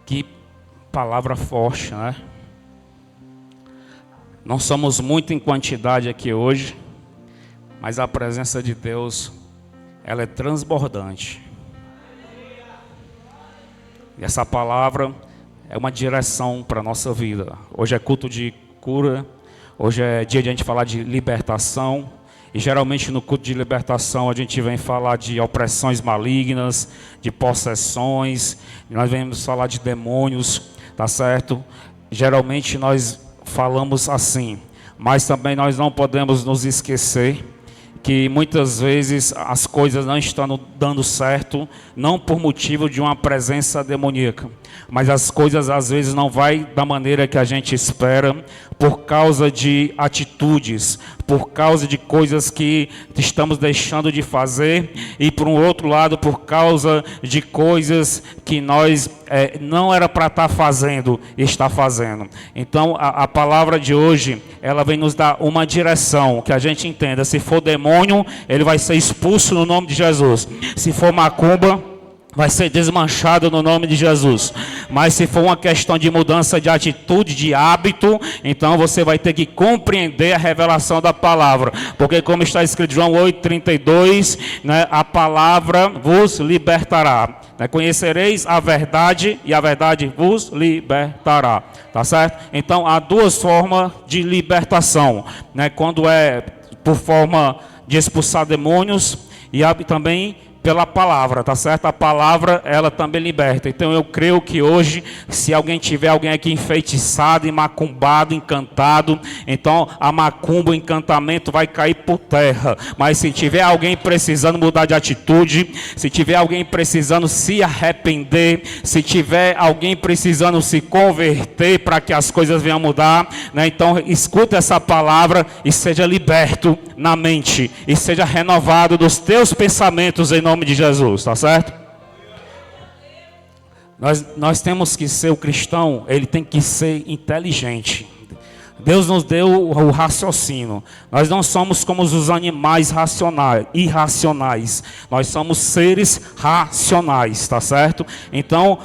Que palavra forte, né? Não somos muito em quantidade aqui hoje, mas a presença de Deus, ela é transbordante. E essa palavra é uma direção para a nossa vida. Hoje é culto de cura, hoje é dia de a gente falar de libertação. E geralmente no culto de libertação a gente vem falar de opressões malignas, de possessões, nós vamos falar de demônios, tá certo? Geralmente nós falamos assim, mas também nós não podemos nos esquecer que muitas vezes as coisas não estão dando certo, não por motivo de uma presença demoníaca, mas as coisas às vezes não vai da maneira que a gente espera, por causa de atitudes, por causa de coisas que estamos deixando de fazer, e por um outro lado, por causa de coisas que nós não era para estar fazendo e está fazendo. Então a palavra de hoje, ela vem nos dar uma direção, que a gente entenda, se for demônio, ele vai ser expulso no nome de Jesus. Se for macumba, vai ser desmanchado no nome de Jesus. Mas se for uma questão de mudança de atitude, de hábito, então você vai ter que compreender a revelação da palavra. Porque como está escrito em João 8,32, né, a palavra vos libertará. Né, conhecereis a verdade e a verdade vos libertará. Tá certo? Então há duas formas de libertação. Né, quando é por forma de expulsar demônios e também pela palavra, tá certo? A palavra, ela também liberta. Então eu creio que hoje, se alguém tiver alguém aqui enfeitiçado, macumbado, encantado, então a macumba, o encantamento vai cair por terra. Mas se tiver alguém precisando mudar de atitude, se tiver alguém precisando se arrepender, se tiver alguém precisando se converter para que as coisas venham mudar, né? Então escuta essa palavra e seja liberto na mente, e seja renovado dos teus pensamentos em nome de Jesus, tá certo? Nós temos que ser, o cristão, ele tem que ser inteligente. Deus nos deu o raciocínio. Nós não somos como os animais irracionais. Nós somos seres racionais, tá certo? Então,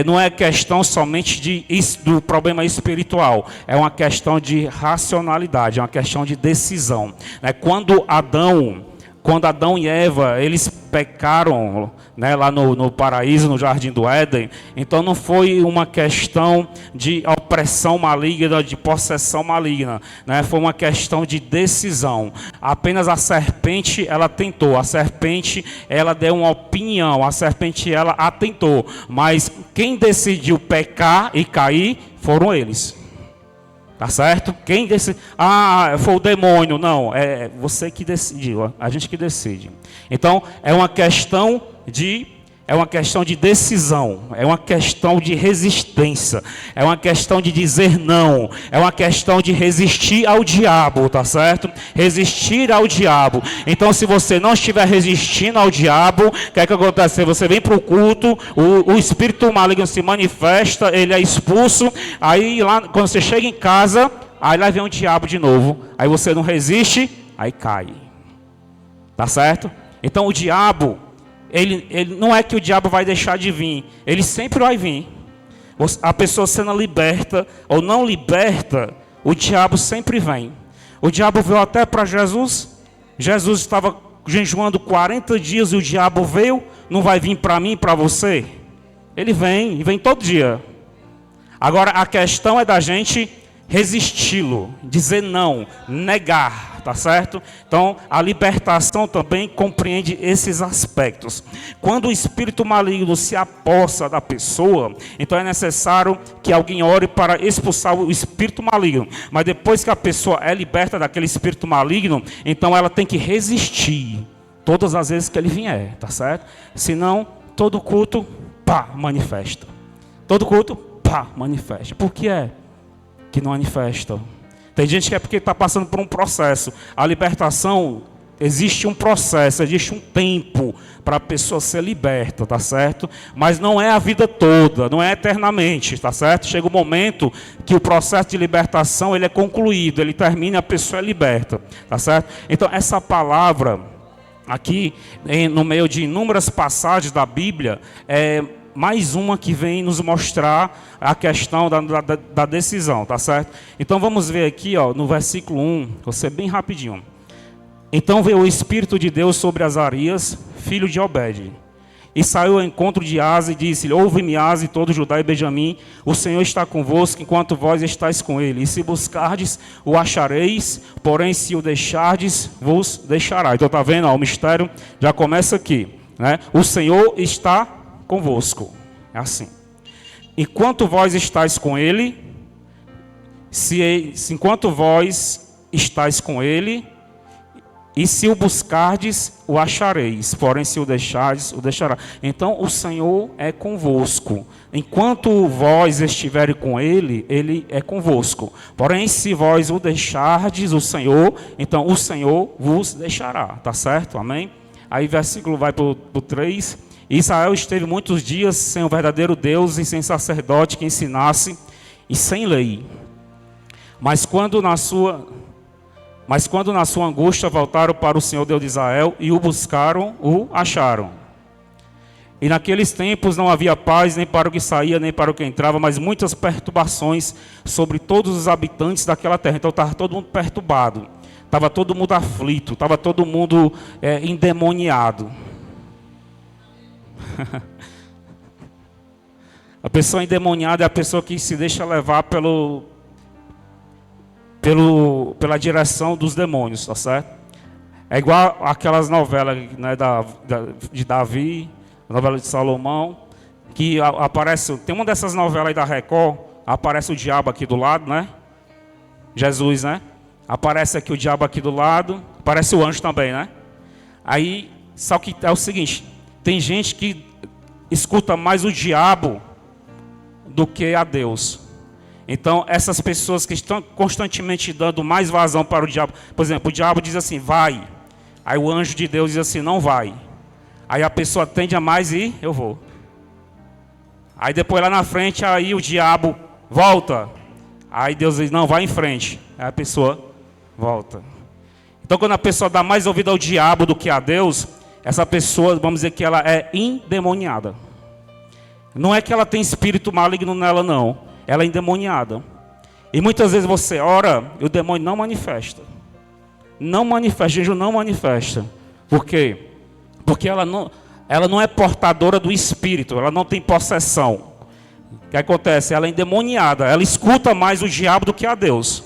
não é questão somente do problema espiritual. É uma questão de racionalidade, é uma questão de decisão. Quando Adão e Eva, eles pecaram, né, lá no paraíso, no jardim do Éden, então não foi uma questão de opressão maligna, de possessão maligna, né, foi uma questão de decisão. Apenas a serpente, ela tentou, a serpente, ela deu uma opinião, a serpente, ela atentou, mas quem decidiu pecar e cair foram eles. Tá certo? Quem decide? Foi o demônio. Não, é você que decidiu, a gente que decide. Então, é uma questão de decisão, é uma questão de resistência, é uma questão de dizer não, é uma questão de resistir ao diabo, tá certo? Resistir ao diabo. Então, se você não estiver resistindo ao diabo, o que é que acontece? Você vem para o culto, o espírito maligno se manifesta, ele é expulso, aí lá, quando você chega em casa, aí lá vem o diabo de novo, aí você não resiste, aí cai. Tá certo? Então, o diabo, ele não é que o diabo vai deixar de vir, ele sempre vai vir. A pessoa sendo liberta ou não liberta, o diabo sempre vem. O diabo veio até para Jesus. Jesus estava jejuando 40 dias e o diabo veio. Não vai vir para mim e para você? Ele vem, e vem todo dia. Agora a questão é da gente resisti-lo, dizer não, negar, tá certo? Então a libertação também compreende esses aspectos. Quando o espírito maligno se apossa da pessoa, então é necessário que alguém ore para expulsar o espírito maligno. Mas depois que a pessoa é liberta daquele espírito maligno, então ela tem que resistir todas as vezes que ele vier, tá certo? Senão todo culto, manifesta. Todo culto, manifesta. Por que é que não manifesta? Tem gente que é porque está passando por um processo. A libertação, existe um processo, existe um tempo para a pessoa ser liberta, tá certo? Mas não é a vida toda, não é eternamente, tá certo? Chega um momento que o processo de libertação ele é concluído, ele termina e a pessoa é liberta, tá certo? Então essa palavra aqui, no meio de inúmeras passagens da Bíblia, mais uma que vem nos mostrar a questão da decisão, tá certo? Então vamos ver aqui, ó, no versículo 1, vou ser bem rapidinho. Então veio o Espírito de Deus sobre Azarias, filho de Obed, e saiu ao encontro de Asa e disse-lhe: ouve-me, Asa, e todo Judá e Benjamim, o Senhor está convosco enquanto vós estáis com ele. E se buscardes, o achareis, porém se o deixardes, vos deixará. Então está vendo, ó, o mistério já começa aqui, né? O Senhor está convosco. É assim. Enquanto vós estáis com ele, enquanto vós estáis com ele, e se o buscardes, o achareis, porém se o deixardes, o deixará. Então o Senhor é convosco. Enquanto vós estiverem com ele, ele é convosco. Porém se vós o deixardes, o Senhor, então o Senhor vos deixará. Tá certo? Amém? Aí versículo vai para o 3. Israel esteve muitos dias sem o verdadeiro Deus e sem sacerdote que ensinasse e sem lei. Mas quando na sua angústia voltaram para o Senhor Deus de Israel e o buscaram, o acharam. E naqueles tempos não havia paz nem para o que saía, nem para o que entrava, mas muitas perturbações sobre todos os habitantes daquela terra. Então estava todo mundo perturbado, estava todo mundo aflito, estava todo mundo endemoniado. A pessoa endemoniada é a pessoa que se deixa levar pela direção dos demônios, tá certo? É igual aquelas novelas, né, de Davi, a novela de Salomão, que aparece, tem uma dessas novelas aí da Record, aparece o diabo aqui do lado, né? Jesus, né? Aparece aqui o diabo aqui do lado, aparece o anjo também, né? Aí, só que é o seguinte, tem gente que escuta mais o diabo do que a Deus. Então, essas pessoas que estão constantemente dando mais vazão para o diabo, por exemplo, o diabo diz assim, vai. Aí o anjo de Deus diz assim, não vai. Aí a pessoa tende a mais e eu vou. Aí depois lá na frente, aí o diabo volta. Aí Deus diz, não, vai em frente. Aí a pessoa volta. Então, quando a pessoa dá mais ouvido ao diabo do que a Deus, essa pessoa, vamos dizer que ela é endemoniada. Não é que ela tem espírito maligno nela, não. Ela é endemoniada. E muitas vezes você ora e o demônio não manifesta. Não manifesta, Jesus não manifesta. Por quê? Porque ela não é portadora do espírito, ela não tem possessão. O que acontece? Ela é endemoniada, ela escuta mais o diabo do que a Deus.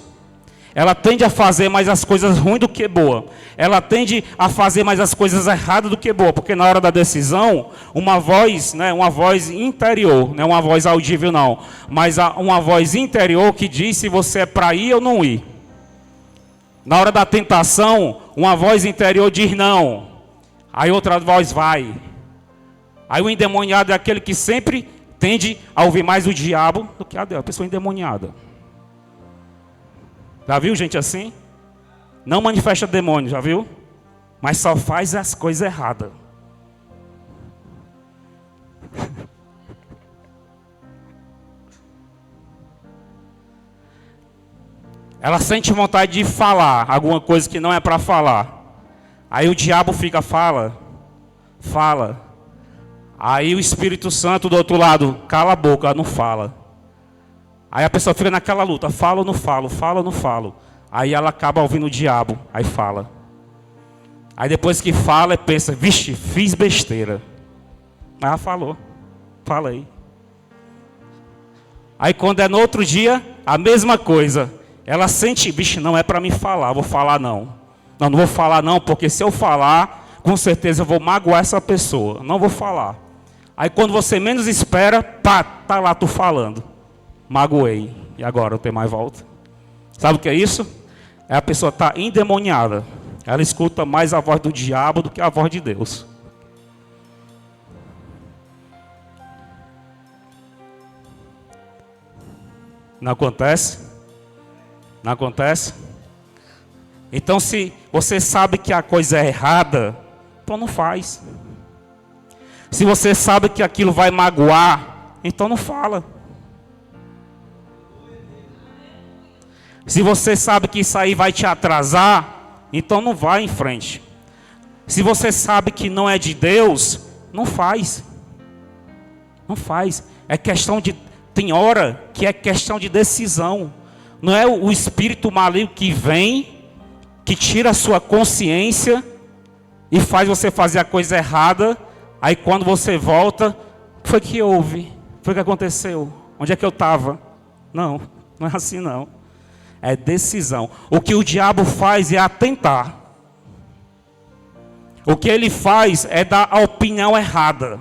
Ela tende a fazer mais as coisas ruins do que boa. Ela tende a fazer mais as coisas erradas do que boa. Porque na hora da decisão, uma voz, né, uma voz interior, não é uma voz audível não, mas uma voz interior que diz se você é para ir ou não ir. Na hora da tentação, uma voz interior diz não. Aí outra voz vai. Aí o endemoniado é aquele que sempre tende a ouvir mais o diabo do que a Deus. A pessoa endemoniada. Já viu gente assim? Não manifesta demônio, já viu? Mas só faz as coisas erradas. Ela sente vontade de falar alguma coisa que não é para falar. Aí o diabo fica, fala. Aí o Espírito Santo do outro lado, cala a boca, não fala. Aí a pessoa fica naquela luta, falo ou não falo, falo ou não falo. Aí ela acaba ouvindo o diabo, aí fala. Aí depois que fala, pensa, vixe, fiz besteira. Ah, falou, falei. Aí quando é no outro dia, a mesma coisa. Ela sente, vixe, não é para mim falar, vou falar não. Não vou falar não, porque se eu falar, com certeza eu vou magoar essa pessoa. Não vou falar. Aí quando você menos espera, pá, tá lá tu falando. Magoei. E agora eu tenho mais volta? Sabe o que é isso? A pessoa está endemoniada. Ela escuta mais a voz do diabo do que a voz de Deus. Não acontece? Não acontece? Então se você sabe que a coisa é errada, então não faz. Se você sabe que aquilo vai magoar, então não fala. Se você sabe que isso aí vai te atrasar, então não vai em frente. Se você sabe que não é de Deus, não faz. Não faz. É questão de... Tem hora que é questão de decisão. Não é o espírito maligno que vem, que tira a sua consciência e faz você fazer a coisa errada. Aí quando você volta, o que foi que houve? O que foi que aconteceu? Onde é que eu estava? Não, não é assim não. É decisão. O que o diabo faz é atentar. O que ele faz é dar a opinião errada.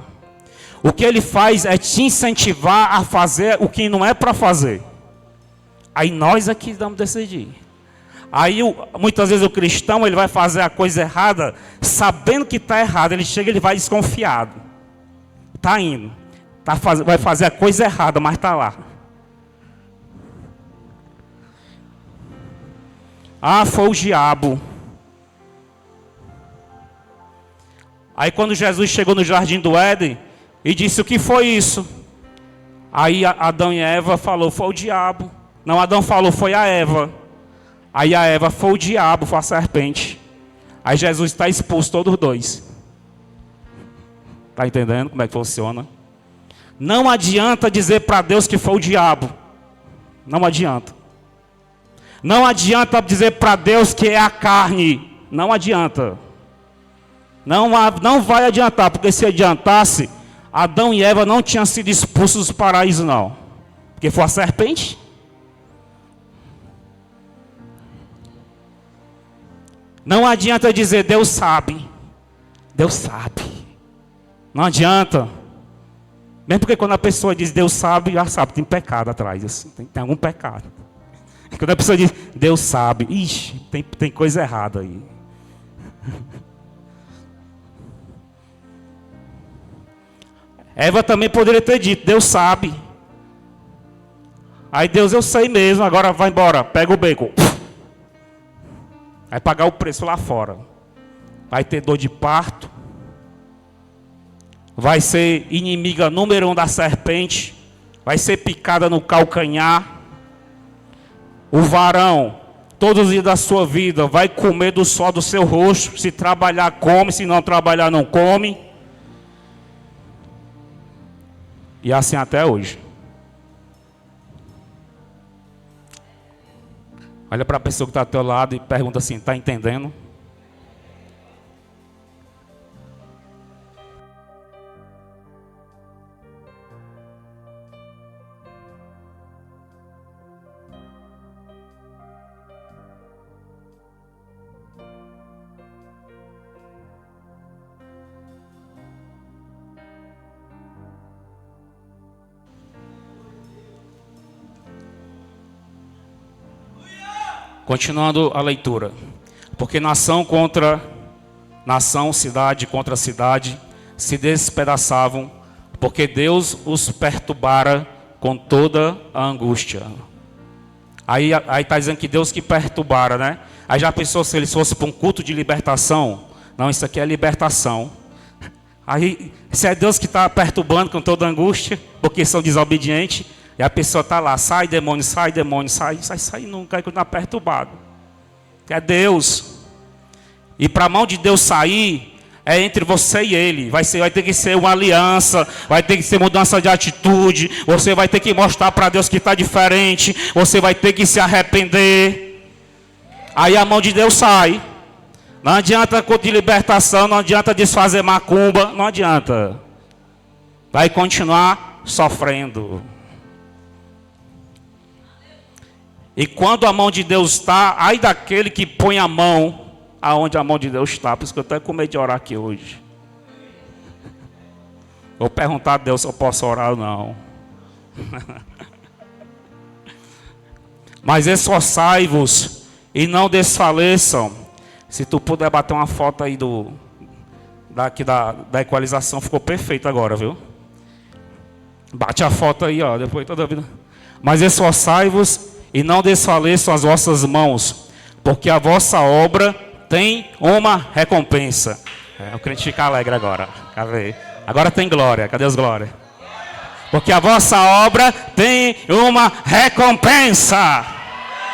O que ele faz é te incentivar a fazer o que não é para fazer. Aí nós aqui vamos decidir. Aí muitas vezes o cristão ele vai fazer a coisa errada, sabendo que está errado. Ele chega e ele vai desconfiado. Está indo. Vai fazer a coisa errada, mas está lá. Ah, foi o diabo. Aí quando Jesus chegou no jardim do Éden e disse: o que foi isso? Aí Adão e Eva falou: foi o diabo. Não, Adão falou: foi a Eva. Aí a Eva: foi o diabo, foi a serpente. Aí Jesus está expulso, todos os dois. Está entendendo como é que funciona? Não adianta dizer para Deus que foi o diabo. Não adianta. Não adianta dizer para Deus que é a carne. Não adianta. Não vai adiantar, porque se adiantasse, Adão e Eva não tinham sido expulsos do paraíso, não. Porque foi a serpente. Não adianta dizer Deus sabe. Deus sabe. Não adianta. Mesmo porque quando a pessoa diz Deus sabe, já sabe, tem pecado atrás. Assim, tem algum pecado. Quando a pessoa diz Deus sabe, ixi, tem coisa errada aí. Eva também poderia ter dito, Deus sabe. Aí Deus, eu sei mesmo, agora vai embora, pega o bacon. Vai pagar o preço lá fora. Vai ter dor de parto. Vai ser inimiga número 1 da serpente. Vai ser picada no calcanhar. O varão, todos os dias da sua vida, vai comer do sol do seu rosto. Se trabalhar, come. Se não trabalhar, não come. E assim até hoje. Olha para a pessoa que está ao teu lado e pergunta assim: está entendendo? Continuando a leitura. Porque nação contra nação, cidade contra cidade, se despedaçavam, porque Deus os perturbara com toda a angústia. Aí está dizendo que Deus que perturbara, né? Aí já pensou se eles fossem para um culto de libertação? Não, isso aqui é libertação. Aí, se é Deus que está perturbando com toda a angústia, porque são desobedientes, e a pessoa está lá, sai demônio, sai nunca, aí está perturbado. É Deus. E para a mão de Deus sair, é entre você e ele. Vai ter que ser uma aliança, vai ter que ser mudança de atitude. Você vai ter que mostrar para Deus que está diferente. Você vai ter que se arrepender. Aí a mão de Deus sai. Não adianta culto de libertação, não adianta desfazer macumba, não adianta. Vai continuar sofrendo. E quando a mão de Deus está, ai daquele que põe a mão aonde a mão de Deus está. Por isso que eu estou com medo de orar aqui hoje. Vou perguntar a Deus se eu posso orar ou não. Mas esforçai-vos e não desfaleçam. Se tu puder bater uma foto aí da equalização, ficou perfeito agora, viu? Bate a foto aí, ó, depois toda a vida. Mas esforçai-vos e não desfaleçam as vossas mãos, porque a vossa obra tem uma recompensa. O crente fica alegre agora. Cadê? Agora tem glória. Cadê as glórias? Porque a vossa obra tem uma recompensa.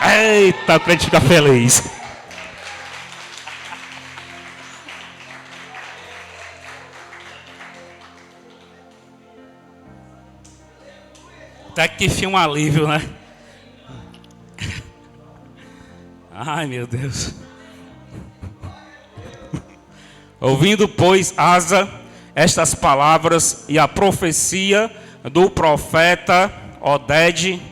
Eita, o crente fica feliz. Até que enfim um alívio, né? Ai, meu Deus. Ouvindo, pois, Asa estas palavras e a profecia do profeta Oded,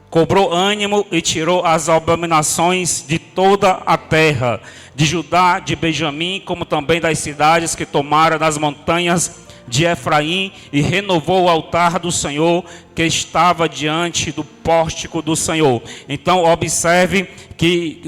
cobrou ânimo e tirou as abominações de toda a terra, de Judá, de Benjamim, como também das cidades que tomaram nas montanhas de Efraim, e renovou o altar do Senhor que estava diante do pórtico do Senhor. Então observe que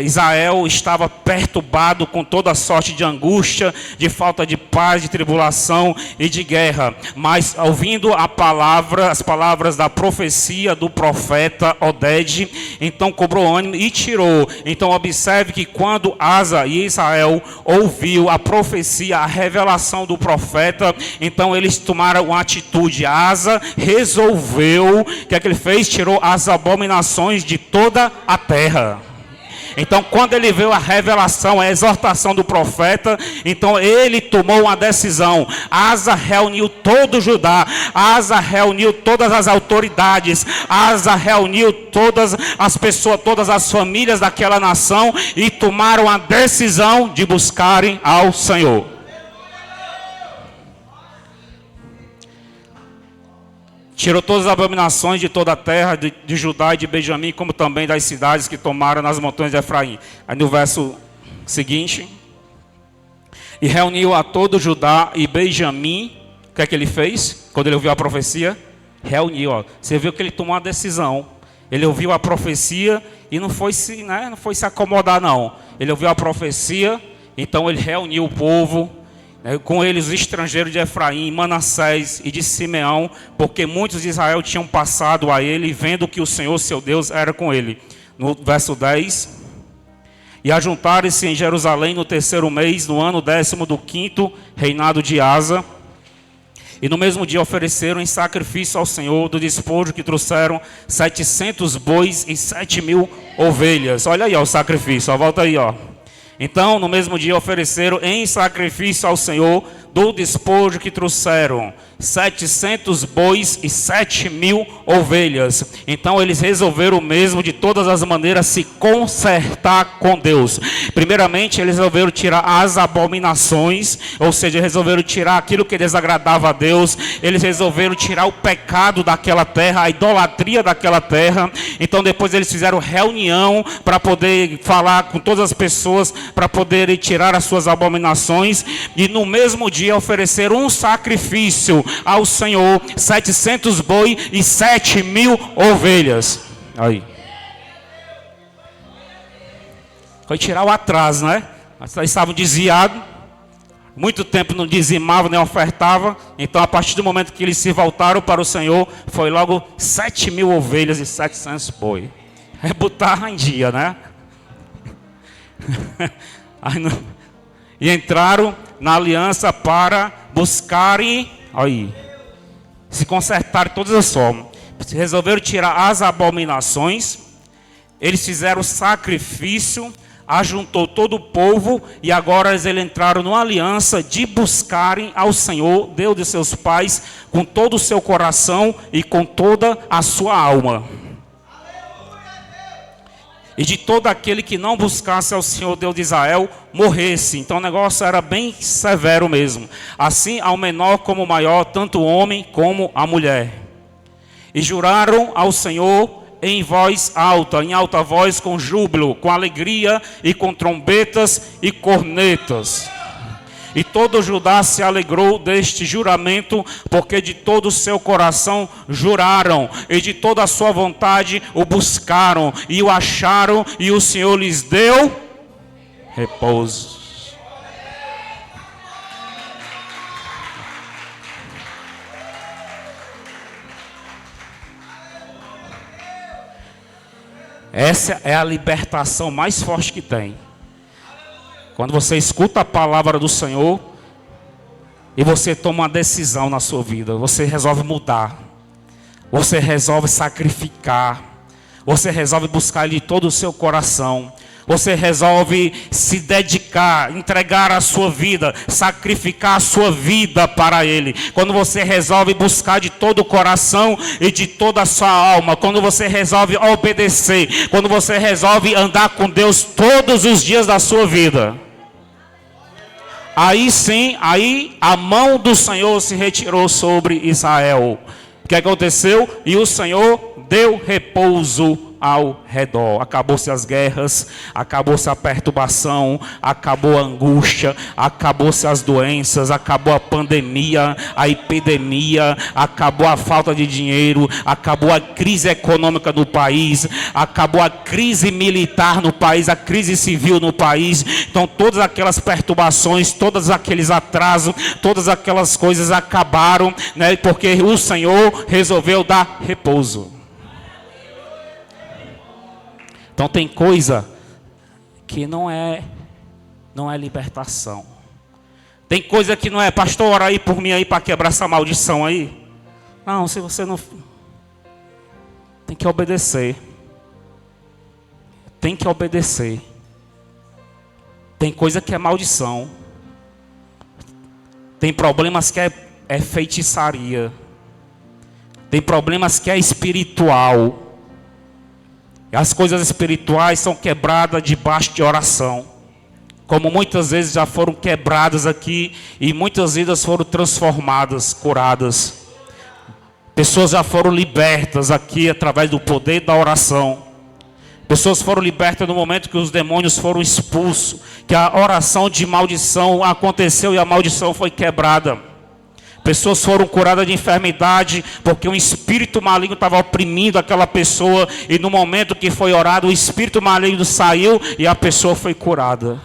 Israel estava perturbado com toda sorte de angústia, de falta de paz, de tribulação e de guerra. Mas ouvindo as palavras da profecia do profeta Oded, então cobrou ânimo e tirou. Então observe que quando Asa e Israel ouviu a profecia, a revelação do profeta, então eles tomaram uma atitude. Asa resolveu, o que é que ele fez? Tirou as abominações de toda a terra. Então quando ele viu a revelação, a exortação do profeta, então ele tomou uma decisão. Asa reuniu todo Judá, Asa reuniu todas as autoridades, Asa reuniu todas as pessoas, todas as famílias daquela nação, e tomaram a decisão de buscarem ao Senhor. Tirou todas as abominações de toda a terra, de Judá e de Benjamim, como também das cidades que tomaram nas montanhas de Efraim. Aí no verso seguinte, e reuniu a todo Judá e Benjamim. O que é que ele fez? Quando ele ouviu a profecia, reuniu. Você viu que ele tomou uma decisão. Ele ouviu a profecia e não foi se acomodar, não. Ele ouviu a profecia, então ele reuniu o povo, com eles os estrangeiros de Efraim, Manassés e de Simeão, porque muitos de Israel tinham passado a ele, vendo que o Senhor seu Deus era com ele. No verso 10, e ajuntaram-se em Jerusalém no 3º mês, no ano 10º do 5º reinado de Asa, e no mesmo dia ofereceram em sacrifício ao Senhor do despojo que trouxeram 700 bois e 7.000 ovelhas. Olha aí o sacrifício, volta aí, Então, no mesmo dia ofereceram em sacrifício ao Senhor do despojo que trouxeram 700 bois e 7.000 ovelhas. Então eles resolveram mesmo de todas as maneiras se consertar com Deus. Primeiramente eles resolveram tirar as abominações, ou seja, resolveram tirar aquilo que desagradava a Deus. Eles resolveram tirar o pecado daquela terra, a idolatria daquela terra. Então depois eles fizeram reunião para poder falar com todas as pessoas, para poderem tirar as suas abominações, e no mesmo dia ofereceram um sacrifício ao Senhor, 700 boi e 7.000 ovelhas. Aí. Foi tirar o atraso, né? Eles estavam desviados, muito tempo não dizimavam nem ofertavam. Então a partir do momento que eles se voltaram para o Senhor, foi logo 7.000 ovelhas e 700 boi. É botar em dia, né? Aí não... E entraram na aliança para buscarem, aí, se consertarem todas as formas. Resolveram tirar as abominações. Eles fizeram sacrifício, ajuntou todo o povo, e agora eles entraram numa aliança de buscarem ao Senhor, Deus de seus pais, com todo o seu coração e com toda a sua alma. E de todo aquele que não buscasse ao Senhor Deus de Israel, morresse. Então o negócio era bem severo mesmo. Assim ao menor como ao maior, tanto o homem como a mulher. E juraram ao Senhor em voz alta, em alta voz, com júbilo, com alegria e com trombetas e cornetas. E todo Judá se alegrou deste juramento, porque de todo o seu coração juraram, e de toda a sua vontade o buscaram, e o acharam, e o Senhor lhes deu repouso. Essa é a libertação mais forte que tem. Quando você escuta a palavra do Senhor e você toma uma decisão na sua vida, você resolve mudar, você resolve sacrificar, você resolve buscar de todo o seu coração, Você resolve se dedicar, entregar a sua vida, sacrificar a sua vida para Ele. Quando você resolve buscar de todo o coração e de toda a sua alma. Quando você resolve obedecer. Quando você resolve andar com Deus todos os dias da sua vida. Aí sim, aí a mão do Senhor se retirou sobre Israel. O que aconteceu? E o Senhor deu repouso ao redor. Acabou-se as guerras, acabou-se a perturbação, acabou a angústia, acabou-se as doenças, acabou a pandemia, a epidemia, acabou a falta de dinheiro, acabou a crise econômica no país, acabou a crise militar no país, a crise civil no país. Então todas aquelas perturbações, todos aqueles atrasos, todas aquelas coisas acabaram, né? Porque o Senhor resolveu dar repouso. Então tem coisa que não é libertação. Tem coisa que não é, pastor, ora aí por mim aí para quebrar essa maldição aí. Não, se você não... Tem que obedecer. Tem que obedecer. Tem coisa que é maldição. Tem problemas que é feitiçaria. Tem problemas que é espiritual. As coisas espirituais são quebradas debaixo de oração. Como muitas vezes já foram quebradas aqui. E muitas vidas foram transformadas, curadas. Pessoas já foram libertas aqui através do poder da oração. Pessoas foram libertas no momento que os demônios foram expulsos. Que a oração de maldição aconteceu e a maldição foi quebrada. Pessoas foram curadas de enfermidade porque um espírito maligno estava oprimindo aquela pessoa. E no momento que foi orado, o espírito maligno saiu e a pessoa foi curada.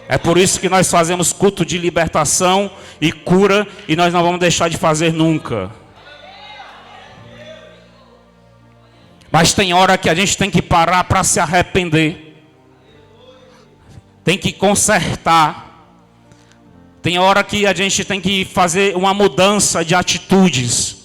É por isso que nós fazemos culto de libertação e cura. E nós não vamos deixar de fazer nunca. Mas tem hora que a gente tem que parar para se arrepender. Tem que consertar. Tem hora que a gente tem que fazer uma mudança de atitudes.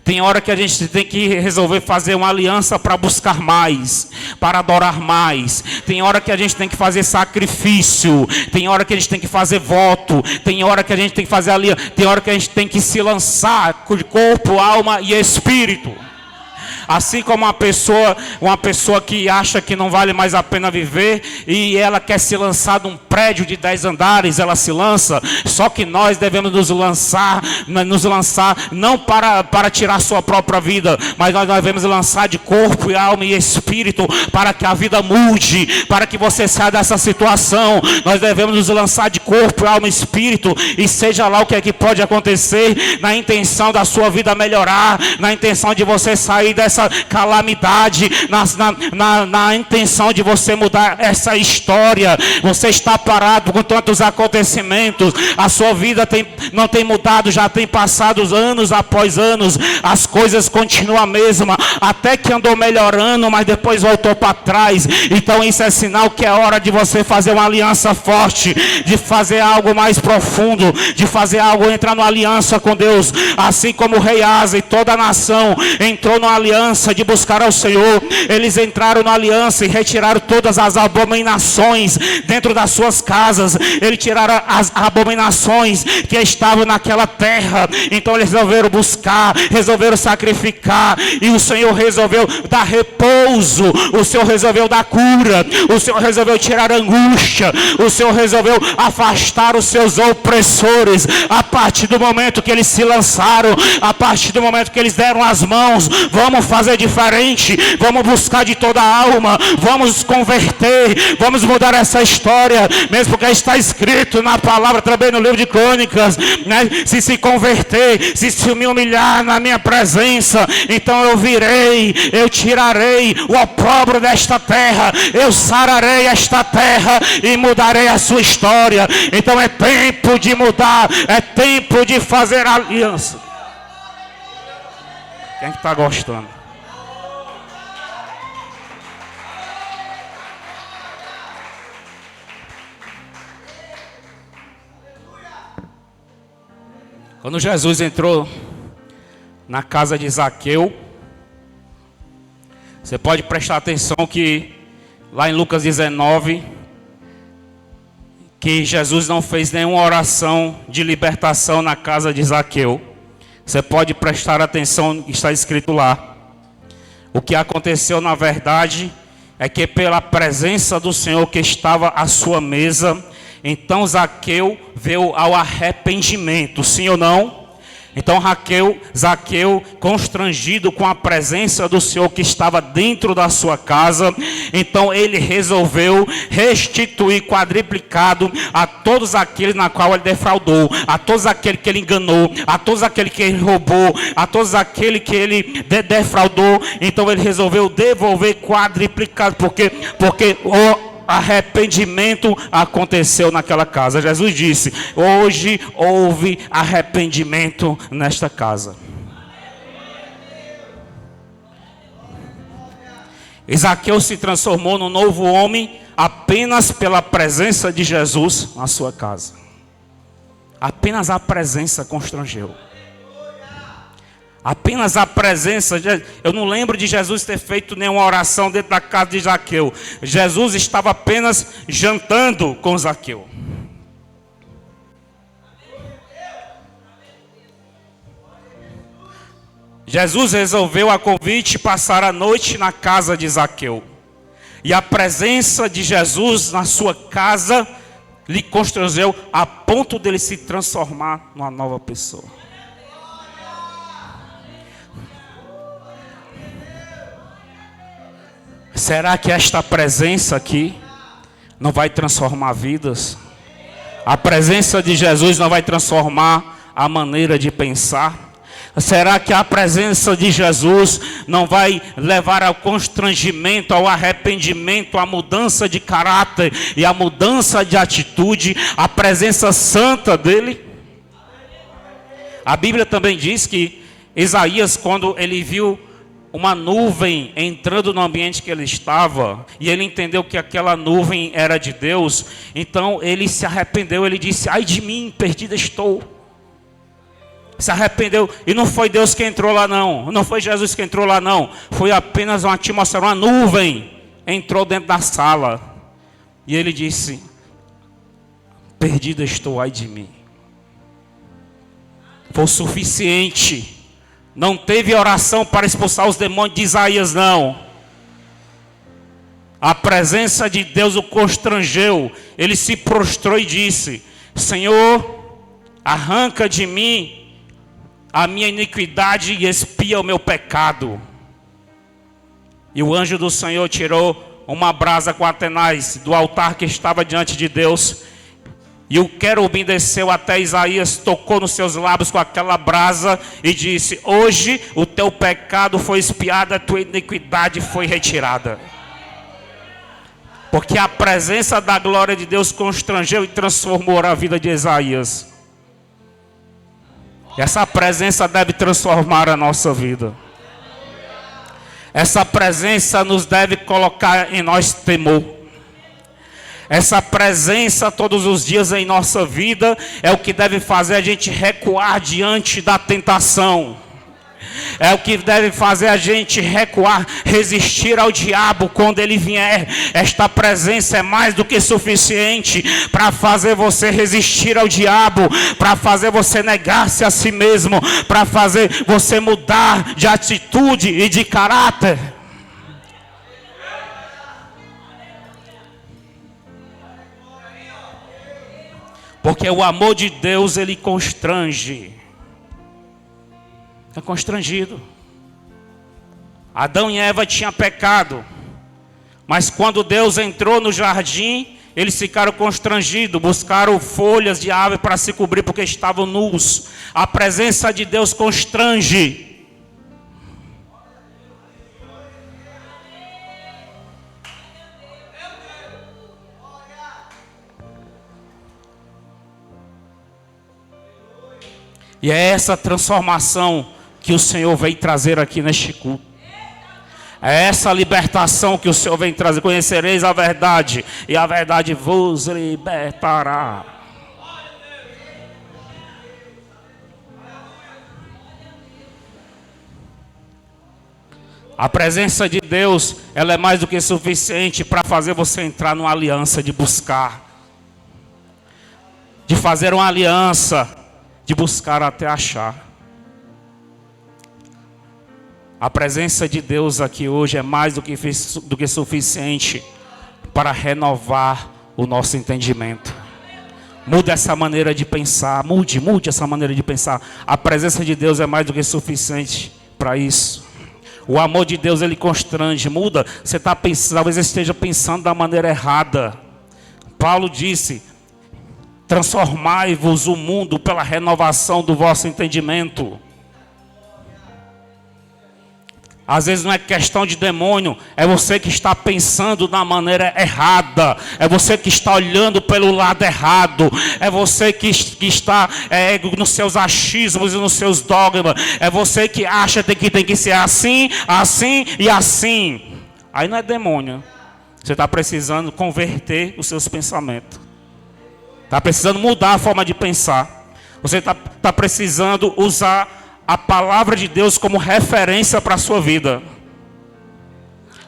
Tem hora que a gente tem que resolver fazer uma aliança para buscar mais, para adorar mais. Tem hora que a gente tem que fazer sacrifício. Tem hora que a gente tem que fazer voto. Tem hora que a gente tem que fazer aliança. Tem hora que a gente tem que se lançar de corpo, alma e espírito. Assim como uma pessoa que acha que não vale mais a pena viver e ela quer se lançar de um prédio de 10 andares, ela se lança. Só que nós devemos nos lançar não para tirar sua própria vida, mas nós devemos lançar de corpo, alma e espírito para que a vida mude, para que você saia dessa situação. Nós devemos nos lançar de corpo, alma e espírito e seja lá o que é que pode acontecer, na intenção da sua vida melhorar, na intenção de você sair dessa calamidade, na intenção de você mudar essa história. Você está parado com tantos acontecimentos, a sua vida não tem mudado, já tem passado anos após anos, as coisas continuam a mesma, até que andou melhorando, mas depois voltou para trás. Então isso é sinal que é hora de você fazer uma aliança forte, de fazer algo mais profundo, de fazer algo, entrar numa aliança com Deus, assim como o rei Asa e toda a nação entrou numa aliança de buscar ao Senhor. Eles entraram na aliança e retiraram todas as abominações dentro das suas casas. Eles tiraram as abominações que estavam naquela terra. Então eles resolveram buscar, resolveram sacrificar, e o Senhor resolveu dar repouso, o Senhor resolveu dar cura, o Senhor resolveu tirar a angústia, o Senhor resolveu afastar os seus opressores. A partir do momento que eles se lançaram, a partir do momento que eles deram as mãos, vamos fazer diferente, vamos buscar de toda a alma, vamos converter, vamos mudar essa história, mesmo porque está escrito na palavra também no livro de Crônicas, né? Se converter, se me humilhar na minha presença, então eu virei, eu tirarei o opróbrio desta terra, eu sararei esta terra e mudarei a sua história. Então é tempo de mudar, é tempo de fazer aliança. Quem é que está gostando? Quando Jesus entrou na casa de Zaqueu, você pode prestar atenção que lá em Lucas 19, que Jesus não fez nenhuma oração de libertação na casa de Zaqueu. Você pode prestar atenção, está escrito lá. O que aconteceu na verdade é que pela presença do Senhor que estava à sua mesa, então Zaqueu veio ao arrependimento, sim ou não? Então Zaqueu, constrangido com a presença do Senhor que estava dentro da sua casa, então ele resolveu restituir quadriplicado a todos aqueles na qual ele defraudou, a todos aqueles que ele enganou, a todos aqueles que ele roubou, a todos aqueles que ele defraudou. Então ele resolveu devolver quadriplicado, porque o arrependimento aconteceu naquela casa. Jesus disse: hoje houve arrependimento nesta casa. Zaqueu se transformou num novo homem apenas pela presença de Jesus na sua casa. Apenas a presença constrangeu. Apenas a presença. Eu não lembro de Jesus ter feito nenhuma oração dentro da casa de Zaqueu. Jesus estava apenas jantando com Zaqueu. Jesus resolveu a convite passar a noite na casa de Zaqueu. E a presença de Jesus na sua casa lhe constrangeu a ponto dele se transformar numa nova pessoa. Será que esta presença aqui não vai transformar vidas? A presença de Jesus não vai transformar a maneira de pensar? Será que a presença de Jesus não vai levar ao constrangimento, ao arrependimento, à mudança de caráter e à mudança de atitude, a presença santa dele? A Bíblia também diz que Isaías, quando ele viu uma nuvem entrando no ambiente que ele estava, e ele entendeu que aquela nuvem era de Deus, então ele se arrependeu. Ele disse: ai de mim, perdido estou. Se arrependeu. E não foi Deus que entrou lá não, não foi Jesus que entrou lá não, foi apenas uma atmosfera, uma nuvem entrou dentro da sala, e ele disse: perdido estou, ai de mim. Foi o suficiente. Não teve oração para expulsar os demônios de Isaías, não. A presença de Deus o constrangeu. Ele se prostrou e disse: Senhor, arranca de mim a minha iniquidade e expia o meu pecado. E o anjo do Senhor tirou uma brasa com atenaz do altar que estava diante de Deus. E o querubim desceu até Isaías, tocou nos seus lábios com aquela brasa e disse: hoje o teu pecado foi expiado, a tua iniquidade foi retirada. Porque a presença da glória de Deus constrangeu e transformou a vida de Isaías. E essa presença deve transformar a nossa vida. Essa presença nos deve colocar em nós temor. Essa presença todos os dias em nossa vida é o que deve fazer a gente recuar diante da tentação. É o que deve fazer a gente recuar, resistir ao diabo quando ele vier. Esta presença é mais do que suficiente para fazer você resistir ao diabo, para fazer você negar-se a si mesmo, para fazer você mudar de atitude e de caráter. Porque o amor de Deus, ele constrange. É constrangido. Adão e Eva tinham pecado. Mas quando Deus entrou no jardim, eles ficaram constrangidos. Buscaram folhas de árvore para se cobrir porque estavam nus. A presença de Deus constrange. E é essa transformação que o Senhor vem trazer aqui neste culto. É essa libertação que o Senhor vem trazer. Conhecereis a verdade, e a verdade vos libertará. A presença de Deus, ela é mais do que suficiente para fazer você entrar numa aliança de buscar. De fazer uma aliança, de buscar até achar. A presença de Deus aqui hoje é mais do que suficiente para renovar o nosso entendimento. Mude essa maneira de pensar, mude essa maneira de pensar. A presença de Deus é mais do que suficiente para isso. O amor de Deus, ele constrange, muda. Você está pensando, talvez esteja pensando da maneira errada. Paulo disse: transformai-vos o mundo pela renovação do vosso entendimento. Às vezes não é questão de demônio, é você que está pensando da maneira errada, é você que está olhando pelo lado errado, é você que está nos seus achismos e nos seus dogmas, é você que acha que tem que ser assim, assim e assim. Aí não é demônio, você está precisando converter os seus pensamentos, está precisando mudar a forma de pensar, você está precisando usar a palavra de Deus como referência para a sua vida.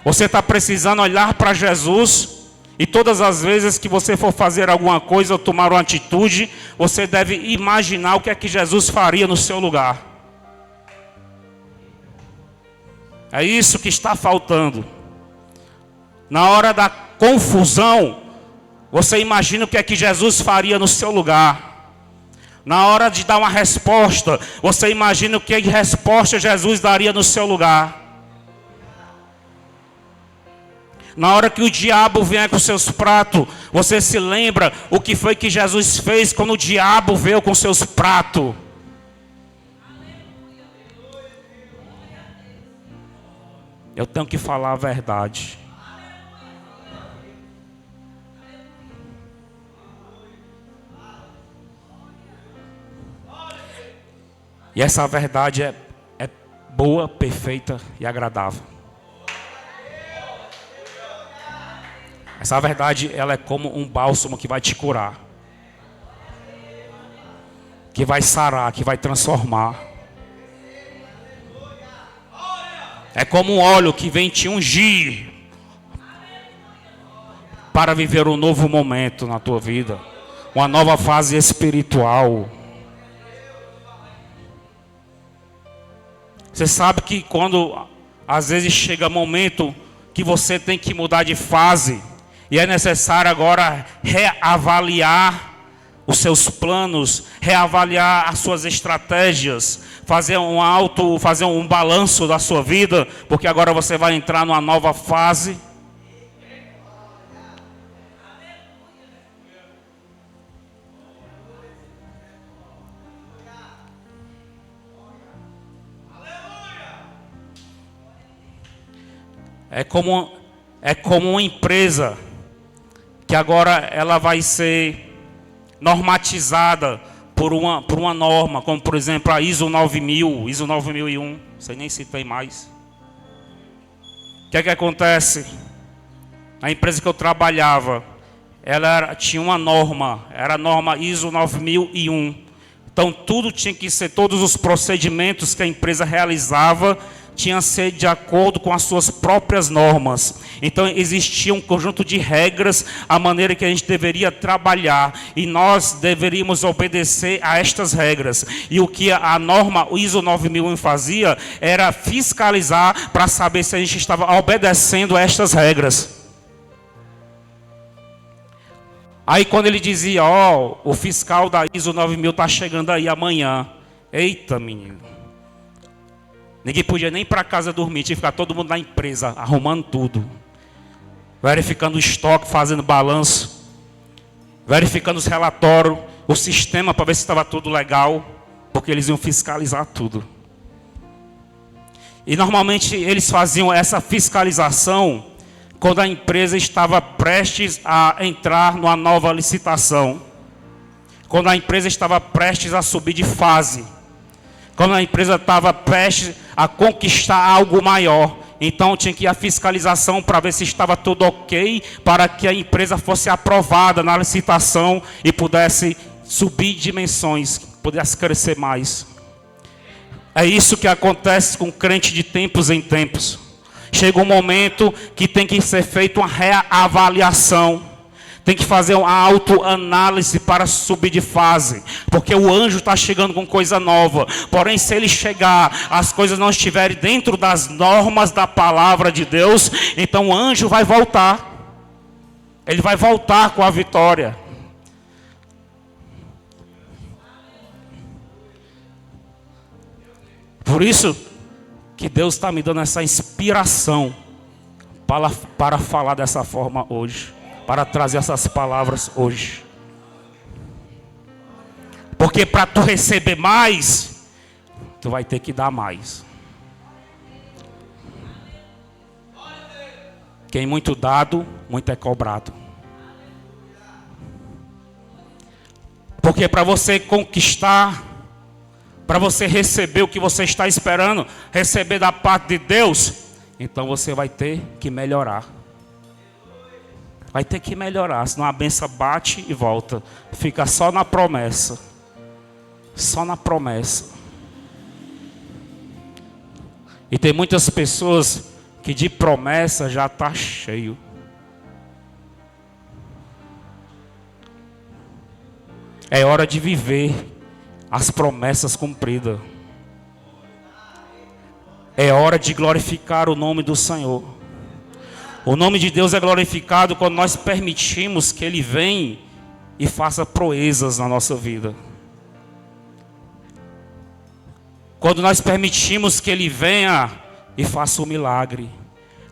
Você está precisando olhar para Jesus, e todas as vezes que você for fazer alguma coisa ou tomar uma atitude, você deve imaginar o que é que Jesus faria no seu lugar. É isso que está faltando. Na hora da confusão, você imagina o que é que Jesus faria no seu lugar. Na hora de dar uma resposta, você imagina o que resposta Jesus daria no seu lugar. Na hora que o diabo vier com seus pratos, você se lembra o que foi que Jesus fez quando o diabo veio com seus pratos. Eu tenho que falar a verdade. E essa verdade é boa, perfeita e agradável. Essa verdade, ela é como um bálsamo que vai te curar, que vai sarar, que vai transformar. É como um óleo que vem te ungir para viver um novo momento na tua vida, uma nova fase espiritual. Você sabe que quando às vezes chega momento que você tem que mudar de fase, e é necessário agora reavaliar os seus planos, reavaliar as suas estratégias, fazer um balanço da sua vida, porque agora você vai entrar numa nova fase. É como uma empresa que agora ela vai ser normatizada por uma norma, como por exemplo a ISO 9000, ISO 9001, não sei nem se tem mais. O que é que acontece? A empresa que eu trabalhava, tinha uma norma, era a norma ISO 9001. Então todos os procedimentos que a empresa realizava tinha que ser de acordo com as suas próprias normas. Então existia um conjunto de regras, a maneira que a gente deveria trabalhar, e nós deveríamos obedecer a estas regras. E o que a norma ISO 9001 fazia era fiscalizar para saber se a gente estava obedecendo a estas regras. Aí quando ele dizia, o fiscal da ISO 9000 está chegando aí amanhã. Eita, menino. Ninguém podia nem ir para casa dormir, tinha que ficar todo mundo na empresa, arrumando tudo. Verificando o estoque, fazendo balanço. Verificando os relatórios, o sistema para ver se estava tudo legal, porque eles iam fiscalizar tudo. E normalmente eles faziam essa fiscalização quando a empresa estava prestes a entrar numa nova licitação. Quando a empresa estava prestes a subir de fase. Quando a empresa estava prestes a conquistar algo maior. Então tinha que ir a fiscalização para ver se estava tudo ok, para que a empresa fosse aprovada na licitação e pudesse subir dimensões, pudesse crescer mais. É isso que acontece com o crente de tempos em tempos. Chega um momento que tem que ser feita uma reavaliação. Tem que fazer uma autoanálise para subir de fase. Porque o anjo está chegando com coisa nova. Porém, se ele chegar, as coisas não estiverem dentro das normas da palavra de Deus, então o anjo vai voltar. Ele vai voltar com a vitória. Por isso que Deus está me dando essa inspiração para falar dessa forma hoje. Para trazer essas palavras hoje. Porque para tu receber mais, tu vai ter que dar mais. Quem muito dado, muito é cobrado. Porque para você conquistar, para você receber o que você está esperando, receber da parte de Deus, então você vai ter que melhorar. Vai ter que melhorar, senão a benção bate e volta. Fica só na promessa. Só na promessa. E tem muitas pessoas que de promessa já está cheio. É hora de viver as promessas cumpridas. É hora de glorificar o nome do Senhor. O nome de Deus é glorificado quando nós permitimos que Ele venha e faça proezas na nossa vida. Quando nós permitimos que Ele venha e faça um milagre.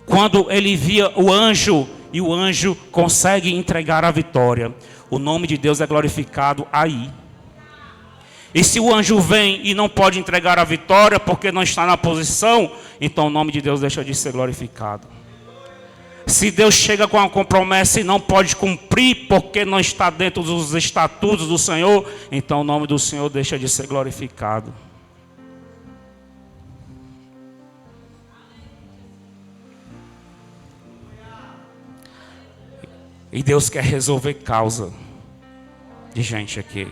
Quando Ele envia o anjo e o anjo consegue entregar a vitória. O nome de Deus é glorificado aí. E se o anjo vem e não pode entregar a vitória porque não está na posição, então o nome de Deus deixa de ser glorificado. Se Deus chega com uma promessa e não pode cumprir porque não está dentro dos estatutos do Senhor, então o nome do Senhor deixa de ser glorificado. E Deus quer resolver causa de gente aqui.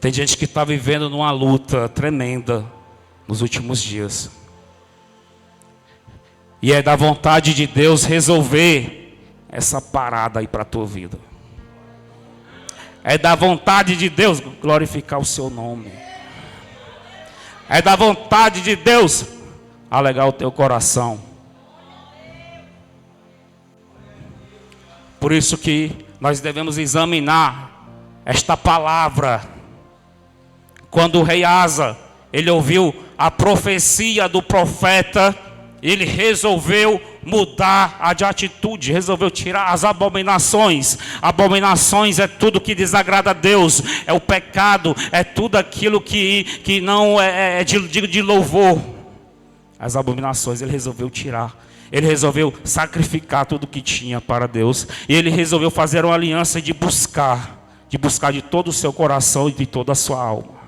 Tem gente que está vivendo numa luta tremenda nos últimos dias. E é da vontade de Deus resolver essa parada aí para a tua vida. É da vontade de Deus glorificar o seu nome. É da vontade de Deus alegar o teu coração. Por isso que nós devemos examinar esta palavra. Quando o rei Asa, ele ouviu a profecia do profeta, ele resolveu mudar de atitude, resolveu tirar as abominações. Abominações é tudo que desagrada a Deus, é o pecado, é tudo aquilo que não é de louvor. As abominações ele resolveu tirar. Ele resolveu sacrificar tudo que tinha para Deus. E ele resolveu fazer uma aliança de buscar de todo o seu coração e de toda a sua alma.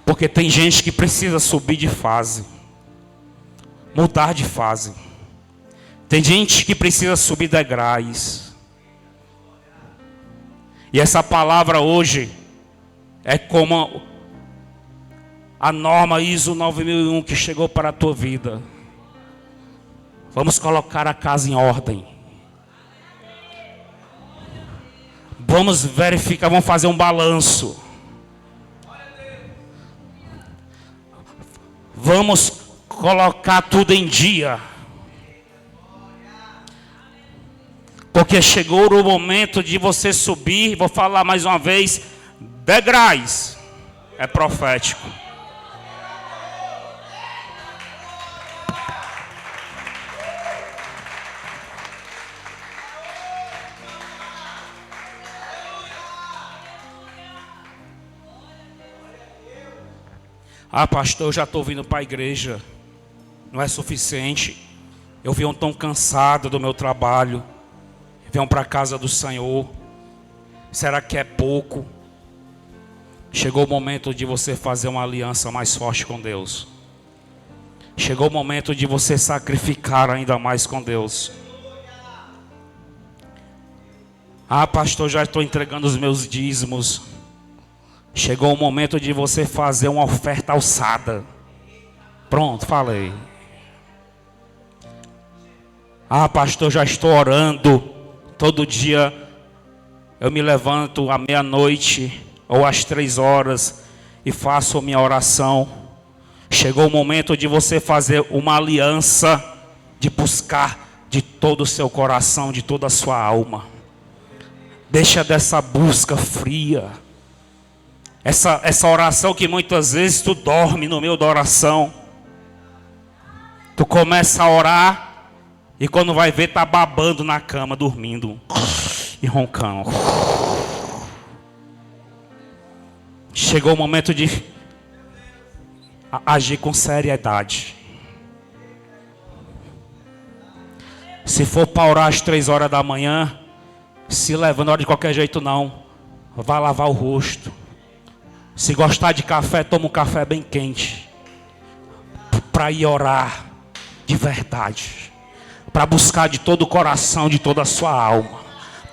Porque tem gente que precisa subir de fase, mudar de fase. Tem gente que precisa subir degraus. E essa palavra hoje é como a norma ISO 9001 que chegou para a tua vida. Vamos colocar a casa em ordem. Vamos verificar, vamos fazer um balanço. Vamos colocar tudo em dia. Porque chegou o momento de você subir, vou falar mais uma vez, degraus. É profético. Ah, pastor, eu já estou vindo para a igreja. Não é suficiente. Eu venho tão cansado do meu trabalho. Venho para a casa do Senhor. Será que é pouco? Chegou o momento de você fazer uma aliança mais forte com Deus. Chegou o momento de você sacrificar ainda mais com Deus. Ah, pastor, já estou entregando os meus dízimos. Chegou o momento de você fazer uma oferta alçada. Pronto, falei. Ah, pastor, já estou orando. Todo dia eu me levanto à meia-noite ou às 3 horas e faço a minha oração. Chegou o momento de você fazer uma aliança, de buscar de todo o seu coração, de toda a sua alma. Deixa dessa busca fria. Essa oração que muitas vezes tu dorme no meio da oração. Tu começa a orar e quando vai ver tá babando na cama, dormindo e roncando. Chegou o momento de agir com seriedade. Se for para orar às 3 horas da manhã, se leva, não ora de qualquer jeito não. Vai lavar o rosto. Se gostar de café, toma um café bem quente. Para ir orar de verdade. Para buscar de todo o coração, de toda a sua alma.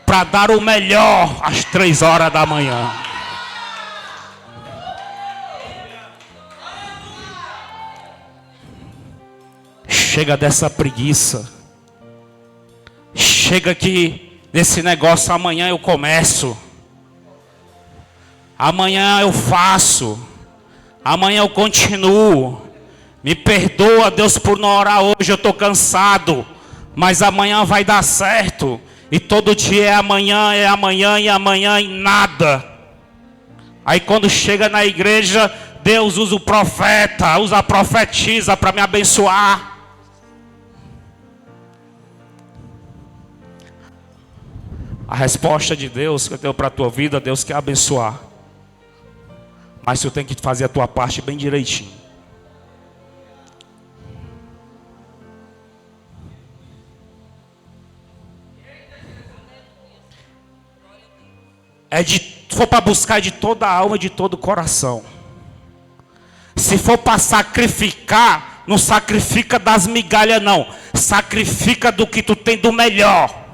Para dar o melhor às 3 horas da manhã. Chega dessa preguiça. Chega que nesse negócio amanhã eu começo. Amanhã eu faço. Amanhã eu continuo. Me perdoa, Deus, por não orar hoje, eu estou cansado. Mas amanhã vai dar certo. E todo dia é amanhã e amanhã e nada. Aí quando chega na igreja, Deus usa o profeta, usa a profetisa para me abençoar. A resposta de Deus que eu tenho para a tua vida, Deus quer abençoar. Mas tu tem que fazer a tua parte bem direitinho. Se for para buscar de toda a alma e de todo o coração. Se for para sacrificar, não sacrifica das migalhas não. Sacrifica do que tu tem do melhor.